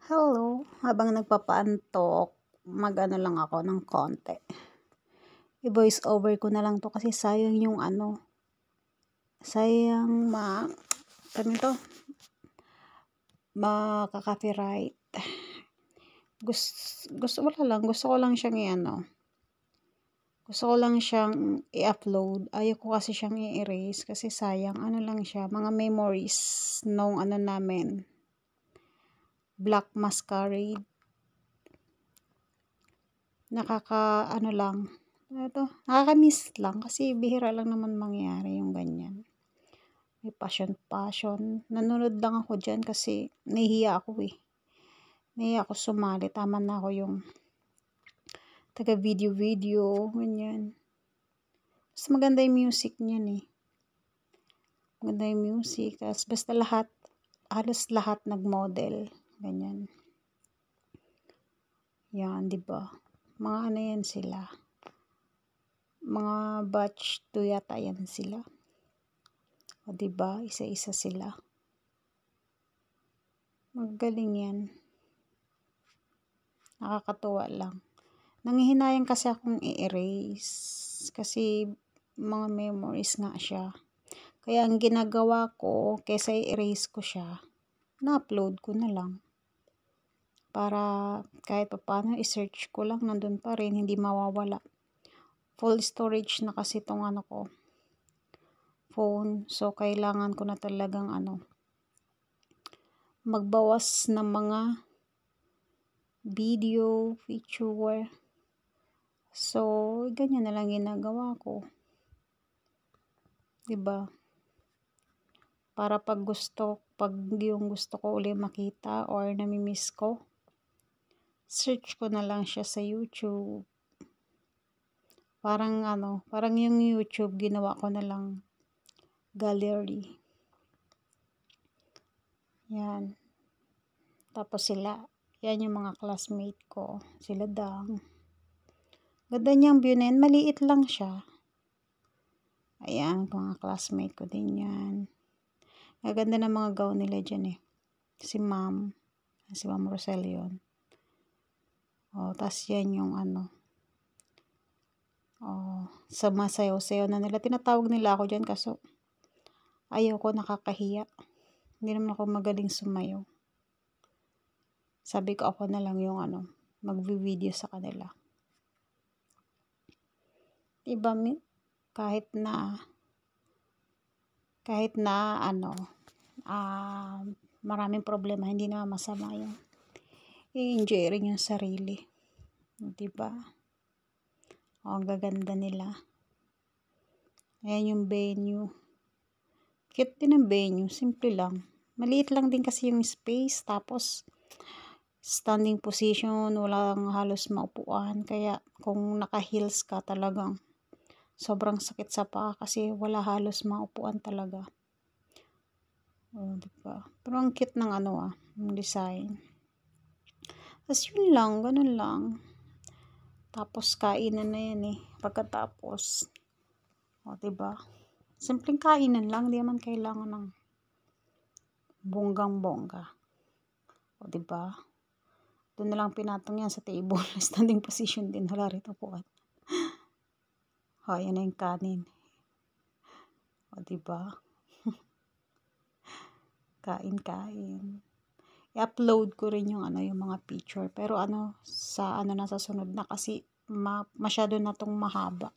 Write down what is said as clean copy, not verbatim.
Hello, habang nagpapaantok, mag-ano lang ako ng konti. I-voice over ko na lang to kasi sayang yung sayang ganito, makaka-copyright. Gusto ko lang siyang gusto ko lang siyang i-upload. Ayaw ko kasi siyang i-erase kasi sayang, lang siya, mga memories nung namin. Black Masquerade. Nakaka-miss lang kasi bihira lang naman mangyari yung ganyan. May passion. Nanonood lang ako dyan kasi nahihiya ako Nahihiya ako sumali. Tama na ako yung taga video, ganyan. Mas maganda yung music niyan Maganda yung music. Tapos basta halos lahat nag-model. Ganyan. Yan, diba? Mga yan sila. Mga batch 2 yata yan sila. O diba? Isa-isa sila. Magaling yan. Nakakatuwa lang. Nanghihinayang kasi akong i-erase. Kasi mga memories nga siya. Kaya ang ginagawa ko, kaysa i-erase ko siya, na-upload ko na lang. Para kahit paano i-search ko lang, nandun pa rin, hindi mawawala. Full storage na kasi itong ko, phone. So, kailangan ko na talagang magbawas ng mga video, picture. So, ganyan na lang ginagawa ko. Diba? Para pag yung gusto ko ulit makita or namimiss ko, search ko na lang siya sa YouTube. Parang yung YouTube, ginawa ko na lang gallery. Yan. Tapos yan yung mga classmate ko. Sila Dang. Ganda niyang view na yan. Maliit lang siya. Ayan, mga classmate ko din yan. Gaganda ng mga gown nila dyan Si Ma'am Rosel yun. Tas yan yung sa masayaw-sayaw na nila. Tinatawag nila ako dyan kaso ayaw ko, nakakahiya. Hindi naman ako magaling sumayaw. Sabi ko ako na lang yung mag-video sa kanila. Diba, kahit na maraming problema, hindi na masama yung i-enjoy rin yung sarili. Diba? Ang gaganda nila. Ayan yung venue. Cute din ang venue. Simple lang. Maliit lang din kasi yung space. Tapos, standing position. Walang halos maupuan. Kaya, kung naka-heels ka talagang sobrang sakit sa paa kasi wala halos maupuan talaga. Diba? Pero ang cute ng yung design. Tapos yun lang, ganun lang. Tapos kainan na yan pagkatapos. Diba? Simpleng kainan lang, di naman kailangan ng bonggang-bongga. Diba? Doon na lang pinatong yan sa table. Standing position din, wala rito po. Yan na yung kanin. Diba? Kain. I-upload ko rin yung yung mga picture. Pero sa sunod na kasi masyado na tong mahaba.